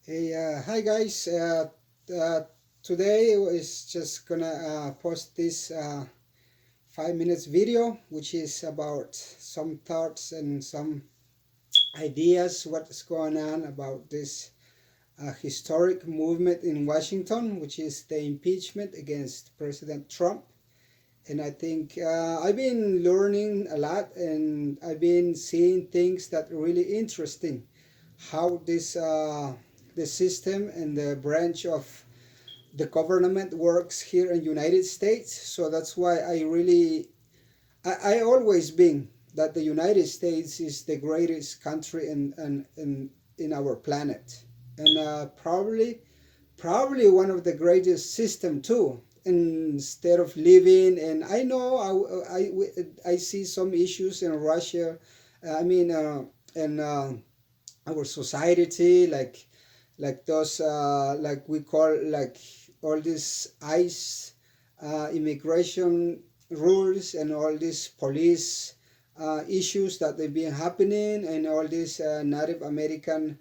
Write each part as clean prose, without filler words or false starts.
Hey, hi guys. Uh, Today is just gonna post this 5 minutes video, which is about some thoughts and some ideas what's going on about this historic movement in Washington, which is the impeachment against President Trump. And I think I've been learning a lot, and I've been seeing things that are really interesting. How this the system and the branch of the government works here in United States. So that's why I always been that the United States is the greatest country in our planet, and probably one of the greatest system too. Instead of living, and I know I see some issues in Russia. I mean, and our society, like those like we call like all these ICE immigration rules and all these police issues that they've been happening, and all this Native American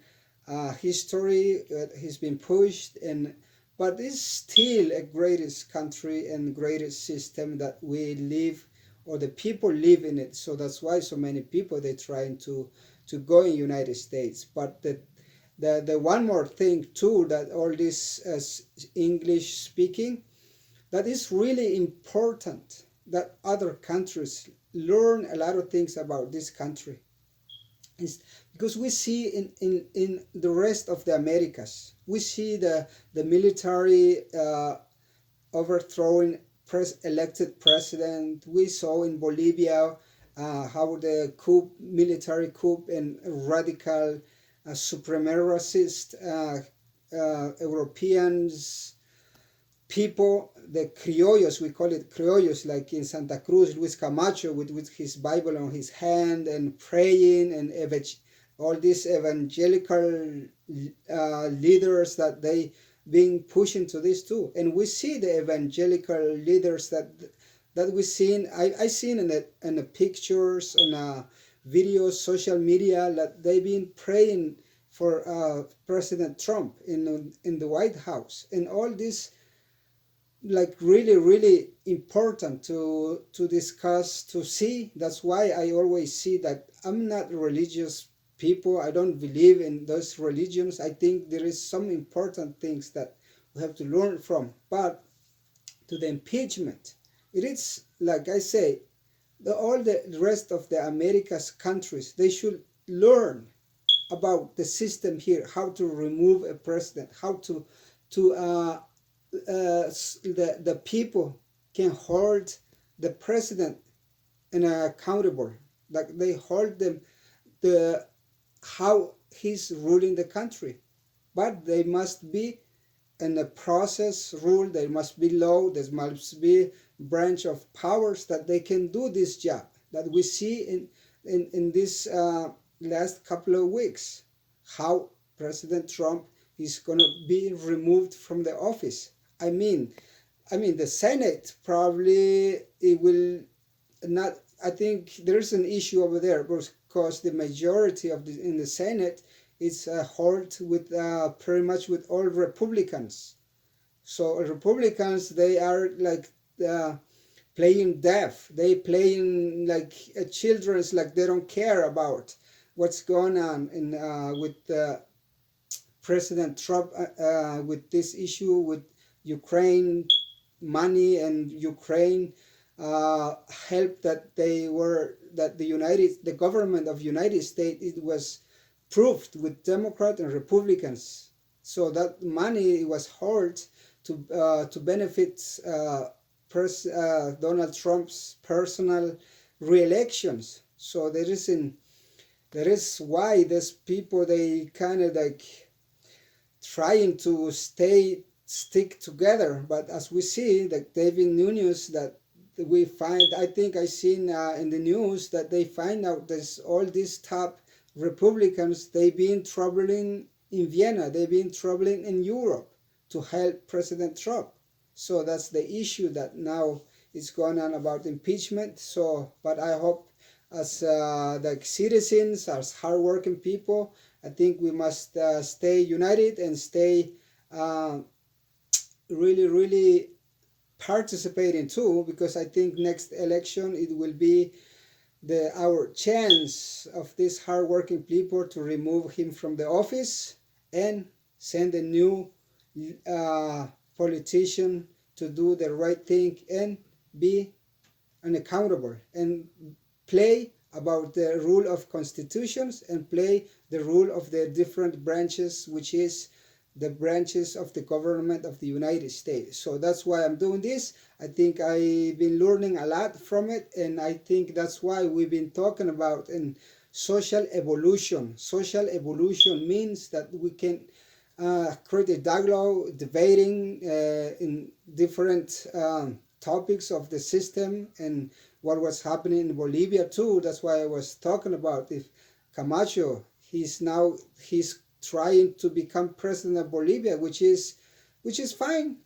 history that has been pushed. And but it's still a greatest country and greatest system that we live, or the people live in it. So that's why so many people they're trying to go in United States. But the one more thing too, that all this English speaking, that is really important that other countries learn a lot of things about this country. It's because we see in the rest of the Americas, we see the military overthrowing elected president. We saw in Bolivia how the military coup and radical supremacist Europeans people, the criollos, we call it criollos, like in Santa Cruz, Luis Camacho with his Bible on his hand and praying, and all these evangelical leaders that they being pushed into this too. And we see the evangelical leaders that we seen. I seen in the pictures on videos, social media, that they've been praying for President Trump in the White House, and all this like really important to discuss, to see. That's why I always see that I'm not religious people. I don't believe in those religions. I think there is some important things that we have to learn from. But to the impeachment, it is like I say, all the rest of the America's countries, they should learn about the system here, how to remove a president, how to the people can hold the president and accountable, like they hold them the how he's ruling the country. But they must be in a process rule. There must be law. There must be branch of powers that they can do this job that we see in this last couple of weeks, how President Trump is going to be removed from the office. I mean, the Senate probably it will not. I think there's an issue over there because the majority of in the Senate is held with pretty much with all Republicans. So Republicans, they are like playing deaf. They playing like children's, like they don't care about what's going on in with President Trump with this issue with Ukraine money and Ukraine help that the government of United States, it was proved with Democrats and Republicans. So that money was held to benefit Donald Trump's personal re-elections. So there is why these people, they kind of like trying to stick together. But as we see, that David Nunes, that we find, I think I seen in the news that they find out there's all these top Republicans, they've been troubling in Vienna, they've been troubling in Europe to help President Trump. So that's the issue that now is going on about impeachment. So, but I hope as the citizens, as hardworking people, I think we must stay united and stay really participating too, because I think next election it will be our chance of these hardworking people to remove him from the office and send a new politician to do the right thing and be unaccountable and play about the rule of constitutions and play the rule of the different branches, which is the branches of the government of the United States. So that's why I'm doing this. I think I've been learning a lot from it, and I think that's why we've been talking about in social evolution. Social evolution means that we can create a dialogue, debating in different topics of the system and what was happening in Bolivia too. That's why I was talking about if Camacho, he's trying to become president of Bolivia, which is fine.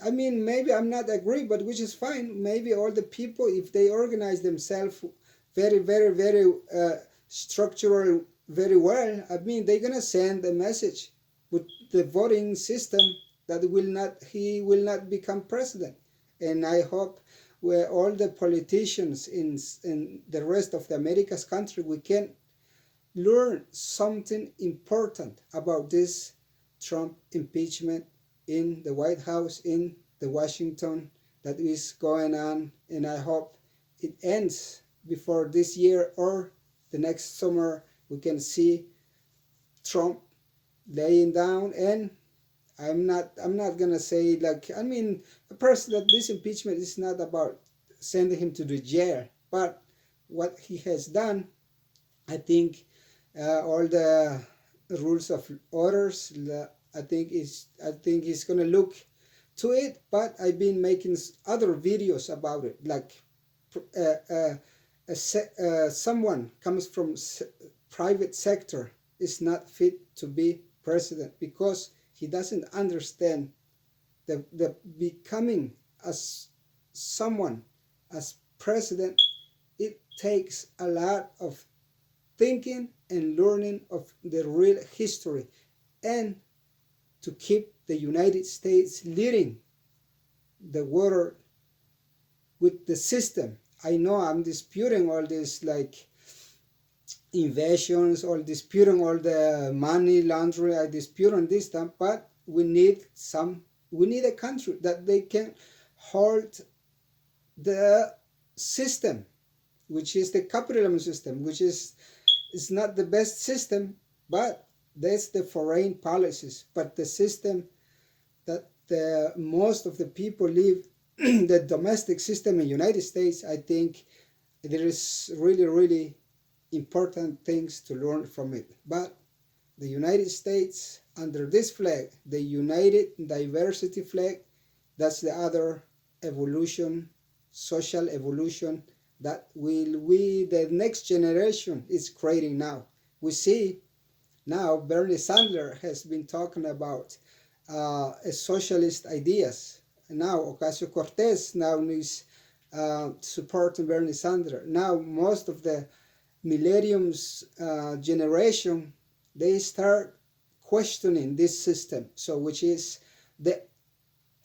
I mean, maybe I'm not agree, but which is fine. Maybe all the people, if they organize themselves very structural very well, I mean, they're gonna send a message with the voting system that he will not become president. And I hope where all the politicians in the rest of the Americas country, we can learn something important about this Trump impeachment in the White House, in the Washington, that is going on. And I hope it ends before this year or the next summer. We can see Trump laying down. And I'm not gonna say, like, I mean, a person that this impeachment is not about sending him to the jail, but what he has done, I think all the rules of orders, I think he's gonna look to it. But I've been making other videos about it, like someone comes from private sector is not fit to be president because he doesn't understand the becoming as someone as president. It takes a lot of thinking and learning of the real history, and to keep the United States leading the world with the system. I know I'm disputing all this, like invasions, or disputing all the money laundering. I dispute on this stuff, but we need a country that they can hold the system, which is the capitalism system, which is not the best system, but that's the foreign policies. But the system that most of the people live, the domestic system in the United States, I think there is really important things to learn from it. But the United States, under this flag, the United Diversity flag, that's the other evolution, social evolution, that the next generation is creating now. We see now Bernie Sanders has been talking about socialist ideas. Now Ocasio-Cortez now is supporting Bernie Sanders. Now most of the millenniums generation, they start questioning this system. So which is the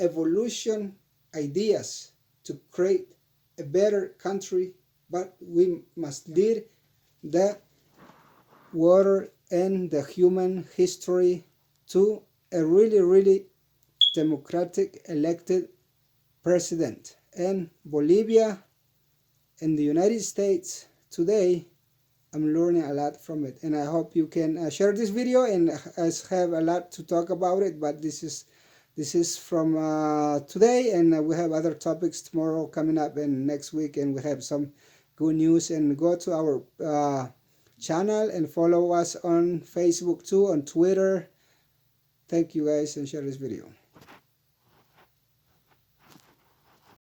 evolution ideas to create a better country, but we must lead the world and the human history to a really democratic elected president. And Bolivia and the United States today, I'm learning a lot from it, and I hope you can share this video. And I have a lot to talk about it, but this is from today, and we have other topics tomorrow coming up and next week, and we have some good news. And go to our channel and follow us on Facebook too, on Twitter. Thank you guys, and share this video.